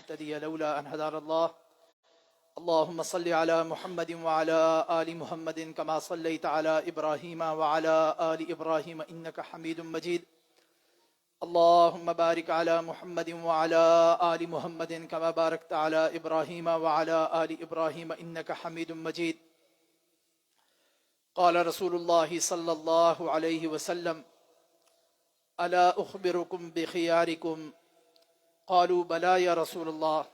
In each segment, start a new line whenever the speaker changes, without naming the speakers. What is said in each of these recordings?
لنهتدي لولا أن هدانا الله اللهم صل على محمد وعلى آل محمد كما صليت على إبراهيم وعلى آل إبراهيم إنك حميد مجيد اللهم بارك على محمد وعلى آل محمد كما باركت على إبراهيم وعلى آل إبراهيم إنك حميد مجيد قال رسول الله صلى الله عليه وسلم ألا أخبركم بخياركم قالوا بلى يا رسول الله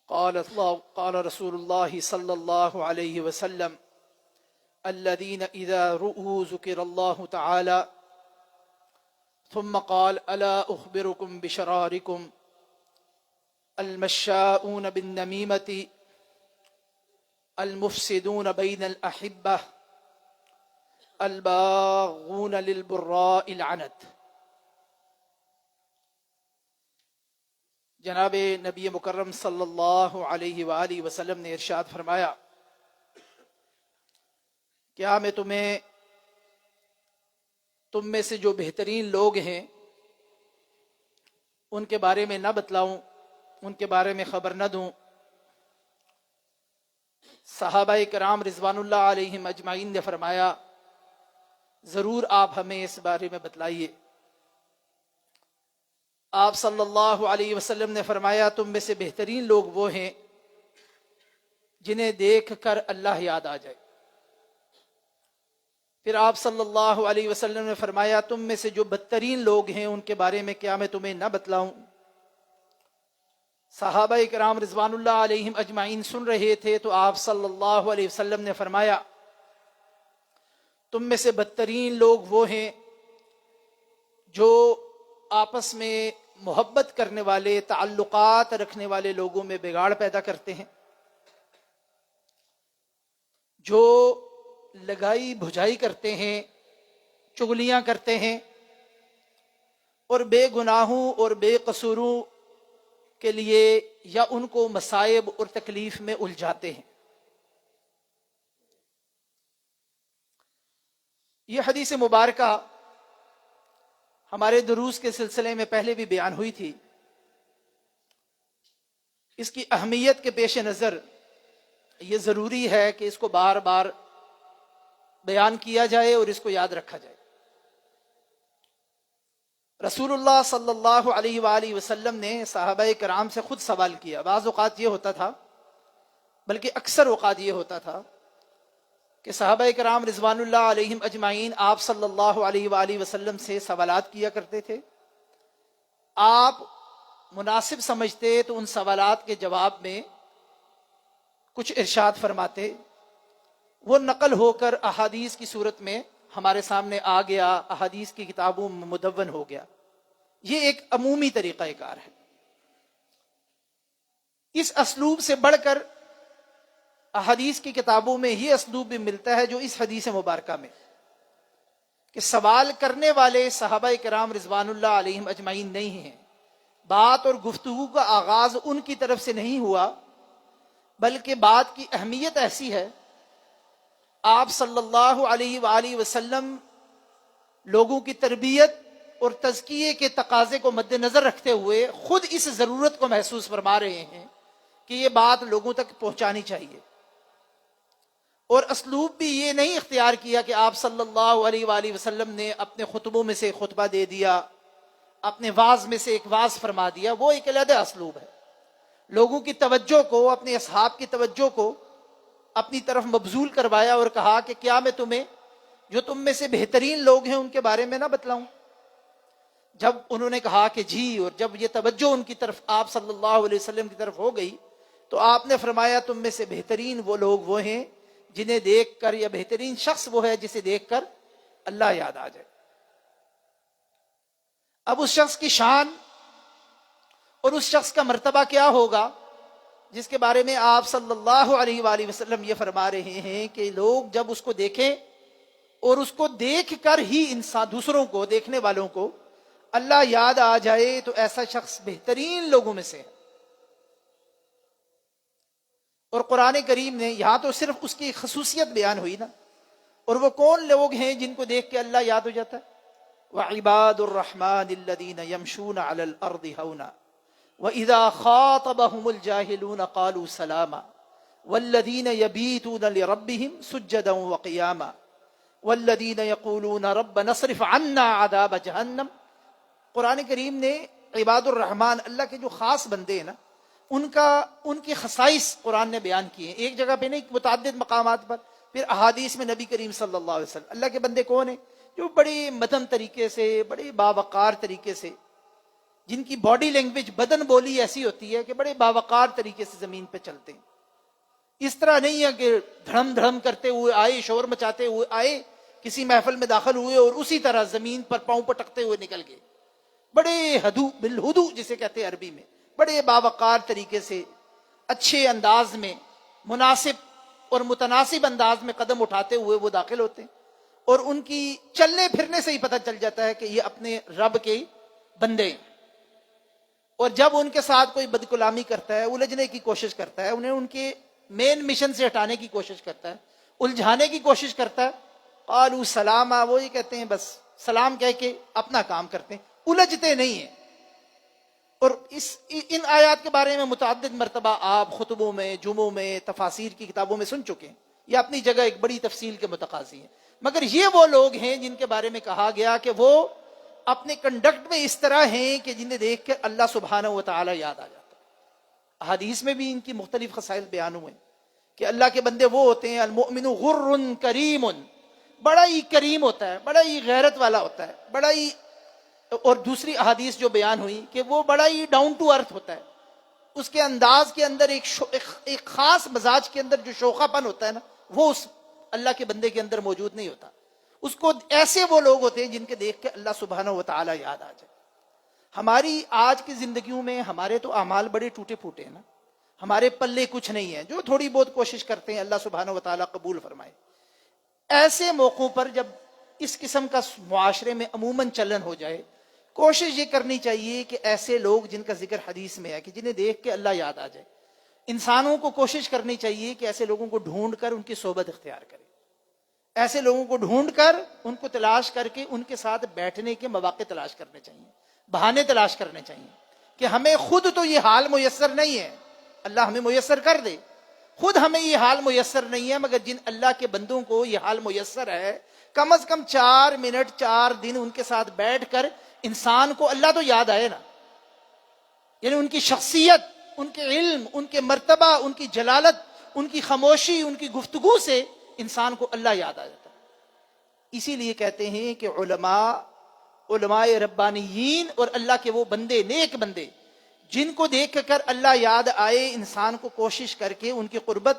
قال رسول الله صلى الله عليه وسلم الذين إذا رؤوا ذكر الله تعالى ثم قال ألا أخبركم بشراركم المشاؤون بالنميمة المفسدون بين الأحبة الباغون للبراء العنت۔ جناب نبی مکرم صلی اللہ علیہ وآلہ وسلم نے ارشاد فرمایا، کیا میں تم میں سے جو بہترین لوگ ہیں ان کے بارے میں نہ بتلاؤں، ان کے بارے میں خبر نہ دوں؟ صحابہ کرام رضوان اللہ علیہم اجمعین نے فرمایا ضرور آپ ہمیں اس بارے میں بتلائیے۔ آپ صلی اللہ علیہ وسلم نے فرمایا تم میں سے بہترین لوگ وہ ہیں جنہیں دیکھ کر اللہ یاد آ جائے۔ پھر آپ صلی اللہ علیہ وسلم نے فرمایا تم میں سے جو بدترین لوگ ہیں ان کے بارے میں کیا میں تمہیں نہ بتلاؤں؟ صحابہ کرام رضوان اللہ علیہم اجمعین سن رہے تھے تو آپ صلی اللہ علیہ وسلم نے فرمایا تم میں سے بدترین لوگ وہ ہیں جو آپس میں محبت کرنے والے، تعلقات رکھنے والے لوگوں میں بگاڑ پیدا کرتے ہیں، جو لگائی بھجائی کرتے ہیں، چغلیاں کرتے ہیں اور بے گناہوں اور بے قصوروں کے لیے یا ان کو مصائب اور تکلیف میں الجھاتے ہیں۔ یہ حدیث مبارکہ ہمارے دروس کے سلسلے میں پہلے بھی بیان ہوئی تھی۔ اس کی اہمیت کے پیش نظر یہ ضروری ہے کہ اس کو بار بار بیان کیا جائے اور اس کو یاد رکھا جائے۔ رسول اللہ صلی اللہ علیہ وآلہ وسلم نے صحابہ کرام سے خود سوال کیا۔ بعض اوقات یہ ہوتا تھا، بلکہ اکثر اوقات یہ ہوتا تھا کہ صحابہ کرام رضوان اللہ علیہم اجمعین آپ صلی اللہ علیہ وآلہ وسلم سے سوالات کیا کرتے تھے۔ آپ مناسب سمجھتے تو ان سوالات کے جواب میں کچھ ارشاد فرماتے، وہ نقل ہو کر احادیث کی صورت میں ہمارے سامنے آ گیا، احادیث کی کتابوں میں مدون ہو گیا۔ یہ ایک عمومی طریقہ کار ہے۔ اس اسلوب سے بڑھ کر احادیث کی کتابوں میں یہ اسلوب بھی ملتا ہے جو اس حدیث مبارکہ میں، کہ سوال کرنے والے صحابہ کرام رضوان اللہ علیہم اجمعین نہیں ہیں۔ بات اور گفتگو کا آغاز ان کی طرف سے نہیں ہوا، بلکہ بات کی اہمیت ایسی ہے، آپ صلی اللہ علیہ وآلہ وسلم لوگوں کی تربیت اور تزکیے کے تقاضے کو مد نظر رکھتے ہوئے خود اس ضرورت کو محسوس فرما رہے ہیں کہ یہ بات لوگوں تک پہنچانی چاہیے۔ اور اسلوب بھی یہ نہیں اختیار کیا کہ آپ صلی اللہ علیہ وآلہ وسلم نے اپنے خطبوں میں سے خطبہ دے دیا، اپنے واعظ میں سے ایک واعظ فرما دیا، وہ ایک علیحدہ اسلوب ہے۔ لوگوں کی توجہ کو، اپنے اصحاب کی توجہ کو اپنی طرف مبذول کروایا اور کہا کہ کیا میں تمہیں جو تم میں سے بہترین لوگ ہیں ان کے بارے میں نہ بتلاؤں؟ جب انہوں نے کہا کہ جی، اور جب یہ توجہ ان کی طرف آپ صلی اللہ علیہ وسلم کی طرف ہو گئی تو آپ نے فرمایا تم میں سے بہترین وہ لوگ وہ ہیں جنہیں دیکھ کر، یا بہترین شخص وہ ہے جسے دیکھ کر اللہ یاد آ جائے۔ اب اس شخص کی شان اور اس شخص کا مرتبہ کیا ہوگا جس کے بارے میں آپ صلی اللہ علیہ وآلہ وسلم یہ فرما رہے ہیں کہ لوگ جب اس کو دیکھیں اور اس کو دیکھ کر ہی انسان، دوسروں کو، دیکھنے والوں کو اللہ یاد آ جائے تو ایسا شخص بہترین لوگوں میں سے ہے۔ اور قرآن کریم نے یہاں تو صرف اس کی خصوصیت بیان ہوئی نا، اور وہ کون لوگ ہیں جن کو دیکھ کے اللہ یاد ہو جاتا ہے؟ وَعِبَادُ الرَّحْمَنِ الَّذِينَ يَمْشُونَ عَلَى الْأَرْضِ هَوْنًا وَإِذَا خَاطَبَهُمُ الْجَاهِلُونَ قَالُوا سَلَامًا وَالَّذِينَ يَبِيتُونَ لِرَبِّهِمْ سُجَّدًا وَقِيَامًا وَالَّذِينَ يَقُولُونَ رَبَّنَا اصْرِفْ عَنَّا عَذَابَ جَهَنَّمَ۔ قرآن کریم نے عباد الرحمن، اللہ کے جو خاص بندے ہیں نا، ان کی خصائص قرآن نے بیان کی ہیں، ایک جگہ پہ نہیں، متعدد مقامات پر۔ پھر احادیث میں نبی کریم صلی اللہ علیہ وسلم، اللہ کے بندے کون ہیں؟ جو بڑے مدھم طریقے سے، بڑے باوقار طریقے سے، جن کی باڈی لینگویج، بدن بولی ایسی ہوتی ہے کہ بڑے باوقار طریقے سے زمین پہ چلتے ہیں۔ اس طرح نہیں ہے کہ دھڑم دھڑم کرتے ہوئے آئے، شور مچاتے ہوئے آئے، کسی محفل میں داخل ہوئے اور اسی طرح زمین پر پاؤں پٹکتے ہوئے نکل گئے۔ بڑے ہدو بالہدو جسے کہتے ہیں عربی میں، بڑے باوقار طریقے سے، اچھے انداز میں، مناسب اور متناسب انداز میں قدم اٹھاتے ہوئے وہ داخل ہوتے ہیں، اور ان کی چلنے پھرنے سے ہی پتہ چل جاتا ہے کہ یہ اپنے رب کے بندے ہیں۔ اور جب ان کے ساتھ کوئی بدکلامی کرتا ہے، الجھنے کی کوشش کرتا ہے، انہیں ان کے مین مشن سے ہٹانے کی کوشش کرتا ہے، الجھانے کی کوشش کرتا ہے، قالوا سلاما، وہ یہ کہتے ہیں بس سلام کہہ کے اپنا کام کرتے ہیں، الجھتے نہیں ہیں۔ اور ان آیات کے بارے میں متعدد مرتبہ آپ خطبوں میں، جمعوں میں، تفاسیر کی کتابوں میں سن چکے ہیں، یہ اپنی جگہ ایک بڑی تفصیل کے متقاضی ہیں۔ مگر یہ وہ لوگ ہیں جن کے بارے میں کہا گیا کہ وہ اپنے کنڈکٹ میں اس طرح ہیں کہ جنہیں دیکھ کر اللہ سبحانہ و تعالی یاد آ جاتا ہے۔ احادیث میں بھی ان کی مختلف خصائل بیان ہوئے ہیں کہ اللہ کے بندے وہ ہوتے ہیں، المؤمن غر کریم، بڑا ہی کریم ہوتا ہے، بڑا ہی غیرت والا ہوتا ہے، بڑا ہی، اور دوسری احادیث جو بیان ہوئی کہ وہ بڑا ہی ڈاؤن ٹو ارتھ ہوتا ہے، اس کے انداز کے اندر ایک خاص مزاج کے اندر جو شوخا پن ہوتا ہے نا، وہ اس اللہ کے بندے کے اندر موجود نہیں ہوتا۔ اس کو ایسے وہ لوگ ہوتے ہیں جن کے دیکھ کے اللہ سبحانہ و تعالی یاد آ جائے۔ ہماری آج کی زندگیوں میں ہمارے تو اعمال بڑے ٹوٹے پھوٹے ہیں نا، ہمارے پلے کچھ نہیں ہے، جو تھوڑی بہت کوشش کرتے ہیں اللہ سبحانہ و تعالی قبول فرمائے۔ ایسے موقعوں پر جب اس قسم کا معاشرے میں عموماً چلن ہو جائے، کوشش یہ کرنی چاہیے کہ ایسے لوگ جن کا ذکر حدیث میں ہے کہ جنہیں دیکھ کے اللہ یاد آ جائے، انسانوں کو کوشش کرنی چاہیے کہ ایسے لوگوں کو ڈھونڈ کر ان کی صحبت اختیار کرے، ایسے لوگوں کو ڈھونڈ کر ان کو تلاش کر کے ان کے ساتھ بیٹھنے کے مواقع تلاش کرنے چاہیے، بہانے تلاش کرنے چاہیے کہ ہمیں خود تو یہ حال میسر نہیں ہے، اللہ ہمیں میسر کر دے، خود ہمیں یہ حال میسر نہیں ہے، مگر جن اللہ کے بندوں کو یہ حال میسر ہے، کم از کم 4 منٹ 4 دن ان کے ساتھ بیٹھ کر انسان کو اللہ تو یاد آئے نا، یعنی ان کی شخصیت، ان کے علم، ان کے مرتبہ، ان کی جلالت، ان کی خاموشی، ان کی گفتگو سے انسان کو اللہ یاد آ جاتا ہے۔ اسی لیے کہتے ہیں کہ علماء ربانیین اور اللہ کے وہ بندے، نیک بندے جن کو دیکھ کر اللہ یاد آئے، انسان کو کوشش کر کے ان کی قربت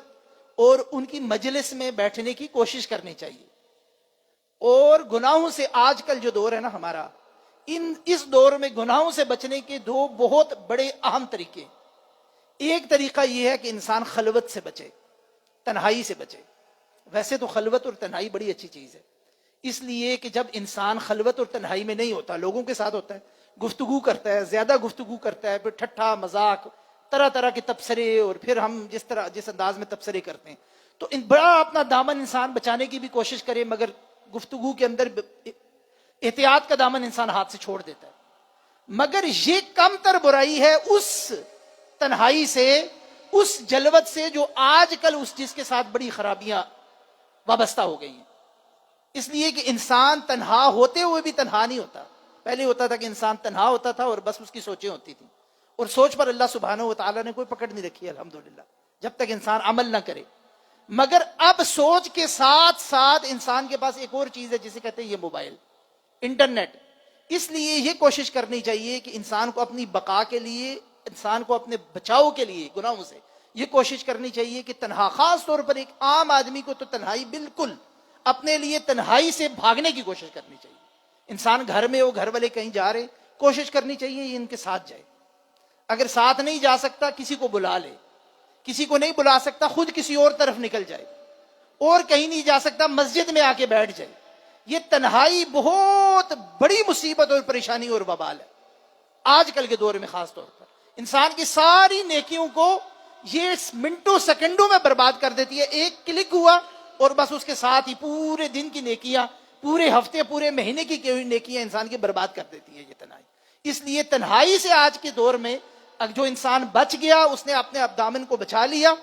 اور ان کی مجلس میں بیٹھنے کی کوشش کرنی چاہیے۔ اور گناہوں سے آج کل جو دور ہے نا ہمارا، اس دور میں گناہوں سے بچنے کے 2 بہت بڑے اہم طریقے۔ ایک طریقہ یہ ہے کہ انسان خلوت سے بچے، تنہائی سے بچے۔ ویسے تو خلوت اور تنہائی بڑی اچھی چیز ہے، اس لیے کہ جب انسان خلوت اور تنہائی میں نہیں ہوتا، لوگوں کے ساتھ ہوتا ہے، گفتگو کرتا ہے، زیادہ گفتگو کرتا ہے، پھر ٹھٹھا مذاق، طرح طرح کے تبصرے، اور پھر ہم جس انداز میں تبصرے کرتے ہیں، تو بڑا اپنا دامن انسان بچانے کی بھی کوشش کرے، مگر گفتگو کے اندر احتیاط کا دامن انسان ہاتھ سے چھوڑ دیتا ہے۔ مگر یہ کم تر برائی ہے اس تنہائی سے، اس جلوت سے جو آج کل اس چیز کے ساتھ بڑی خرابیاں وابستہ ہو گئی ہیں۔ اس لیے کہ انسان تنہا ہوتے ہوئے بھی تنہا نہیں ہوتا۔ پہلے ہوتا تھا کہ انسان تنہا ہوتا تھا اور بس اس کی سوچیں ہوتی تھیں، اور سوچ پر اللہ سبحانہ و تعالیٰ نے کوئی پکڑ نہیں رکھی ہے الحمدللہ، جب تک انسان عمل نہ کرے۔ مگر اب سوچ کے ساتھ ساتھ انسان کے پاس ایک اور چیز ہے جسے کہتے ہیں یہ موبائل، انٹرنیٹ۔ اس لیے یہ کوشش کرنی چاہیے کہ انسان کو اپنی بقا کے لیے، انسان کو اپنے بچاؤ کے لیے گناہوں سے یہ کوشش کرنی چاہیے کہ تنہا، خاص طور پر ایک عام آدمی کو تو تنہائی، بالکل اپنے لیے تنہائی سے بھاگنے کی کوشش کرنی چاہیے۔ انسان گھر میں ہو، گھر والے کہیں جا رہے، کوشش کرنی چاہیے یہ ان کے ساتھ جائے۔ اگر ساتھ نہیں جا سکتا کسی کو بلا لے، کسی کو نہیں بلا سکتا خود کسی اور طرف نکل جائے، اور کہیں نہیں جا سکتا مسجد میں آ کے بیٹھ جائے۔ یہ تنہائی بہت بڑی مصیبت اور پریشانی اور وبال ہے آج کل کے دور میں، خاص طور پر انسان کی ساری نیکیوں کو یہ منٹوں سیکنڈوں میں برباد کر دیتی ہے۔ ایک کلک ہوا اور بس اس کے ساتھ ہی پورے دن کی نیکیاں، پورے ہفتے، پورے مہینے کی نیکیاں انسان کی برباد کر دیتی ہے یہ تنہائی۔ اس لیے تنہائی سے آج کے دور میں جو انسان بچ گیا، اس نے اپنے ابدامن کو بچا لیا،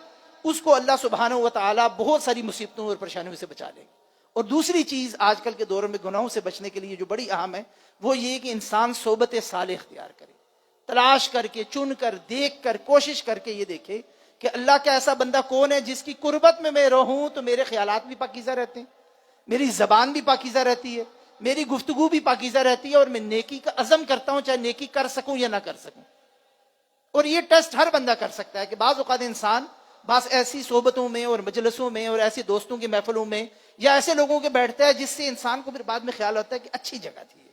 اس کو اللہ سبحانہ و تعالیٰ بہت ساری مصیبتوں اور پریشانیوں سے بچا لے گا۔ اور دوسری چیز آج کل کے دور میں گناہوں سے بچنے کے لیے جو بڑی اہم ہے، وہ یہ کہ انسان صحبت صالح اختیار کرے، تلاش کر کے، چن کر، دیکھ کر، کوشش کر کے یہ دیکھے کہ اللہ کا ایسا بندہ کون ہے جس کی قربت میں رہوں تو میرے خیالات بھی پاکیزہ رہتے ہیں، میری زبان بھی پاکیزہ رہتی ہے، میری گفتگو بھی پاکیزہ رہتی ہے، اور میں نیکی کا عزم کرتا ہوں چاہے نیکی کر سکوں یا نہ کر سکوں۔ اور یہ ٹیسٹ ہر بندہ کر سکتا ہے کہ بعض اوقات انسان بس ایسی صحبتوں میں اور مجلسوں میں اور ایسی دوستوں کی محفلوں میں یا ایسے لوگوں کے بیٹھتا ہے جس سے انسان کو پھر بعد میں خیال ہوتا ہے کہ اچھی جگہ تھی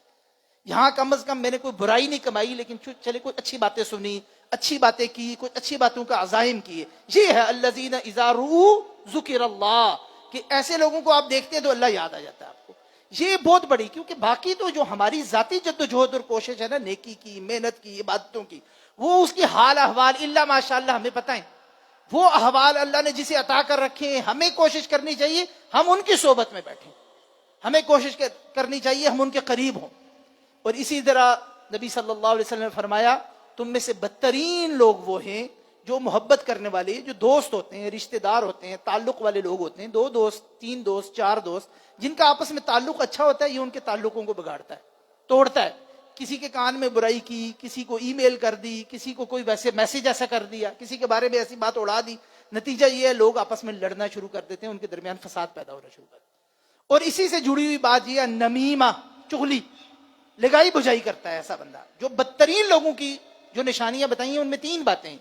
یہاں، کم از کم میں نے کوئی برائی نہیں کمائی، لیکن چلے کوئی اچھی باتیں سنی، اچھی باتیں کی، کچھ اچھی باتوں کا عزائم کیے۔ یہ ہے الذین اذا رؤوا ذکر اللہ، کہ ایسے لوگوں کو آپ دیکھتے ہیں تو اللہ یاد آ جاتا ہے آپ کو۔ یہ بہت بڑی، کیونکہ باقی تو جو ہماری ذاتی جدوجہد اور کوشش ہے نا، نیکی کی، محنت کی، عبادتوں کی، وہ اس کی حال احوال الا ماشاء اللہ ہمیں پتہ ہے۔ وہ احوال اللہ نے جسے عطا کر رکھے ہیں، ہمیں کوشش کرنی چاہیے ہم ان کی صحبت میں بیٹھیں، ہمیں کوشش کرنی چاہیے ہم ان کے قریب ہوں۔ اور اسی طرح نبی صلی اللہ علیہ وسلم نے فرمایا تم میں سے بدترین لوگ وہ ہیں جو محبت کرنے والے، جو دوست ہوتے ہیں، رشتہ دار ہوتے ہیں، تعلق والے لوگ ہوتے ہیں، 2 دوست، 3 دوست، 4 دوست، جن کا آپس میں تعلق اچھا ہوتا ہے، یہ ان کے تعلقوں کو بگاڑتا ہے، توڑتا ہے۔ کسی کے کان میں برائی کی، کسی کو ای میل کر دی، کسی کو کوئی ویسے میسج ایسا کر دیا، کسی کے بارے میں ایسی بات اڑا دی، نتیجہ یہ ہے لوگ آپس میں لڑنا شروع کر دیتے ہیں، ان کے درمیان فساد پیدا ہونا شروع کر دیتے ہیں۔ اور اسی سے جڑی ہوئی بات یہ ہے نمیمہ، چغلی، لگائی بجائی کرتا ہے ایسا بندہ۔ جو بدترین لوگوں کی جو نشانیاں بتائی ہیں ان میں 3 باتیں ہیں،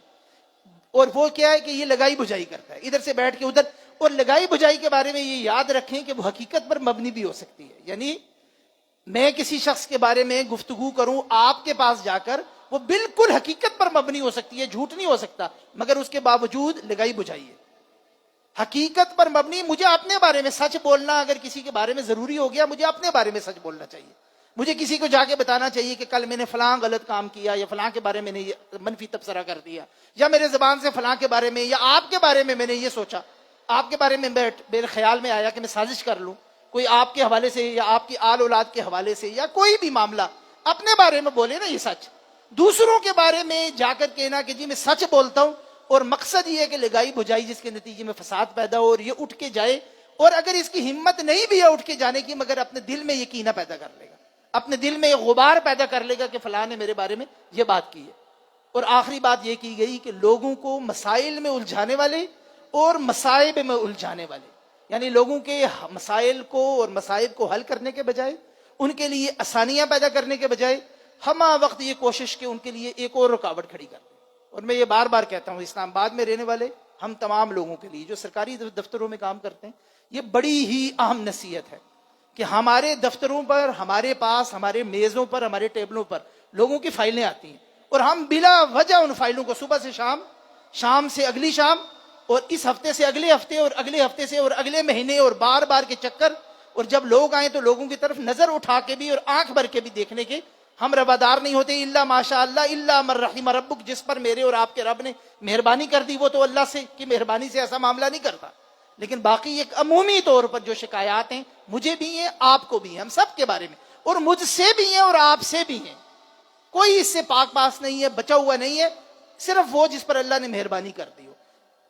اور وہ کیا ہے کہ یہ لگائی بجائی کرتا ہے، ادھر سے بیٹھ کے ادھر۔ اور لگائی بجائی کے بارے میں یہ یاد رکھیں کہ وہ حقیقت پر مبنی بھی ہو سکتی ہے، یعنی میں کسی شخص کے بارے میں گفتگو کروں آپ کے پاس جا کر، وہ بالکل حقیقت پر مبنی ہو سکتی ہے، جھوٹ نہیں ہو سکتا، مگر اس کے باوجود لگائی بجائی ہے، حقیقت پر مبنی۔ مجھے اپنے بارے میں سچ بولنا اگر کسی کے بارے میں ضروری ہو گیا، مجھے اپنے بارے میں سچ بولنا چاہیے، مجھے کسی کو جا کے بتانا چاہیے کہ کل میں نے فلاں غلط کام کیا، یا فلاں کے بارے میں نے یہ منفی تبصرہ کر دیا، یا میرے زبان سے فلاں کے بارے میں یا آپ کے بارے میں نے یہ سوچا، آپ کے بارے میں میرے خیال میں آیا کہ میں سازش کر لوں، کوئی آپ کے حوالے سے یا آپ کی آل اولاد کے حوالے سے، یا کوئی بھی معاملہ اپنے بارے میں بولے نا یہ سچ، دوسروں کے بارے میں جا کر کہنا کہ جی میں سچ بولتا ہوں، اور مقصد یہ ہے کہ لگائی بجائی جس کے نتیجے میں فساد پیدا ہو اور یہ اٹھ کے جائے، اور اگر اس کی ہمت نہیں بھی ہے اٹھ کے جانے کی، مگر اپنے دل میں یہ کینہ پیدا کر لے گا، اپنے دل میں یہ غبار پیدا کر لے گا کہ فلاں نے میرے بارے میں یہ بات کی ہے۔ اور آخری بات یہ کی گئی کہ لوگوں کو مسائل میں الجھانے والے اور مصائب میں الجھانے والے، یعنی لوگوں کے مسائل کو اور مصائب کو حل کرنے کے بجائے، ان کے لیے آسانیاں پیدا کرنے کے بجائے، ہمہ وقت یہ کوشش کہ ان کے لیے ایک اور رکاوٹ کھڑی کر دیں۔ اور میں یہ بار بار کہتا ہوں، اسلام آباد میں رہنے والے ہم تمام لوگوں کے لیے جو سرکاری دفتروں میں کام کرتے ہیں، یہ بڑی ہی اہم نصیحت ہے کہ ہمارے دفتروں پر، ہمارے پاس، ہمارے میزوں پر، ہمارے ٹیبلوں پر لوگوں کی فائلیں آتی ہیں، اور ہم بلا وجہ ان فائلوں کو صبح سے شام، شام سے اگلی شام، اور اس ہفتے سے اگلے ہفتے، اور اگلے ہفتے سے اور اگلے مہینے، اور بار بار کے چکر، اور جب لوگ آئیں تو لوگوں کی طرف نظر اٹھا کے بھی اور آنکھ بھر کے بھی دیکھنے کے ہم روادار نہیں ہوتے، الا ماشاء اللہ الا من رحم ربک، جس پر میرے اور آپ کے رب نے مہربانی کر دی وہ تو اللہ سے کی مہربانی سے ایسا معاملہ نہیں کرتا۔ لیکن باقی ایک عمومی طور پر جو شکایات ہیں، مجھے بھی ہیں، آپ کو بھی ہیں، ہم سب کے بارے میں، اور مجھ سے بھی ہیں اور آپ سے بھی ہیں، کوئی اس سے پاک پاس نہیں ہے، بچا ہوا نہیں ہے، صرف وہ جس پر اللہ نے مہربانی کر دی ہو۔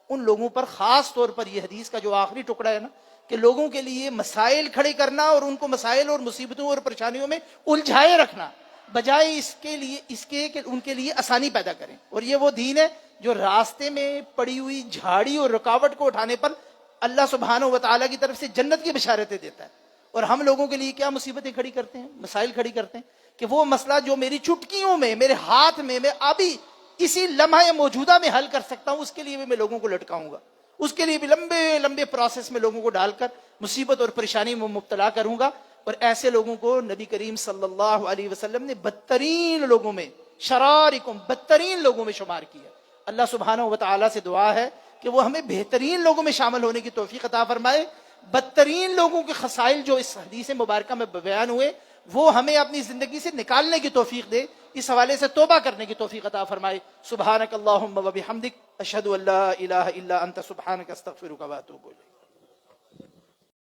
ان لوگوں پر خاص طور پر یہ حدیث کا جو آخری ٹکڑا ہے نا، کہ لوگوں کے لیے مسائل کھڑے کرنا اور ان کو مسائل اور مصیبتوں اور پریشانیوں میں الجھائے رکھنا، بجائے اس کے کہ ان کے لیے آسانی پیدا کریں۔ اور یہ وہ دین ہے جو راستے میں پڑی ہوئی جھاڑی اور رکاوٹ کو اٹھانے پر اللہ سبحانہ و تعالیٰ کی طرف سے جنت کی بشارتیں دیتا ہے، اور ہم لوگوں کے لیے کیا مصیبتیں کھڑی کرتے ہیں، مسائل کھڑی کرتے ہیں کہ وہ مسئلہ جو میری چٹکیوں میں، میرے ہاتھ میں، میں ابھی اسی لمحہ موجودہ میں حل کر سکتا ہوں، اس کے لیے بھی میں لوگوں کو لٹکاؤں گا، اس کے لیے بھی لمبے لمبے پروسیس میں لوگوں کو ڈال کر مصیبت اور پریشانی میں مبتلا کروں گا۔ اور ایسے لوگوں کو نبی کریم صلی اللہ علیہ وسلم نے بدترین لوگوں میں، شرارکم، بدترین لوگوں میں شمار کیا۔ اللہ سبحانہ و تعالیٰ سے دعا ہے کہ وہ ہمیں بہترین لوگوں میں شامل ہونے کی توفیق عطا فرمائے۔ بدترین لوگوں کے خصائل جو اس حدیث مبارکہ میں بیان ہوئے، وہ ہمیں اپنی زندگی سے نکالنے کی توفیق دے، اس حوالے سے توبہ کرنے کی توفیق عطا فرمائے۔ سبحانک اللہم و بحمدک، اشہد ان لا الہ الا انت، سبحانک استغفرک و اتوب الیک۔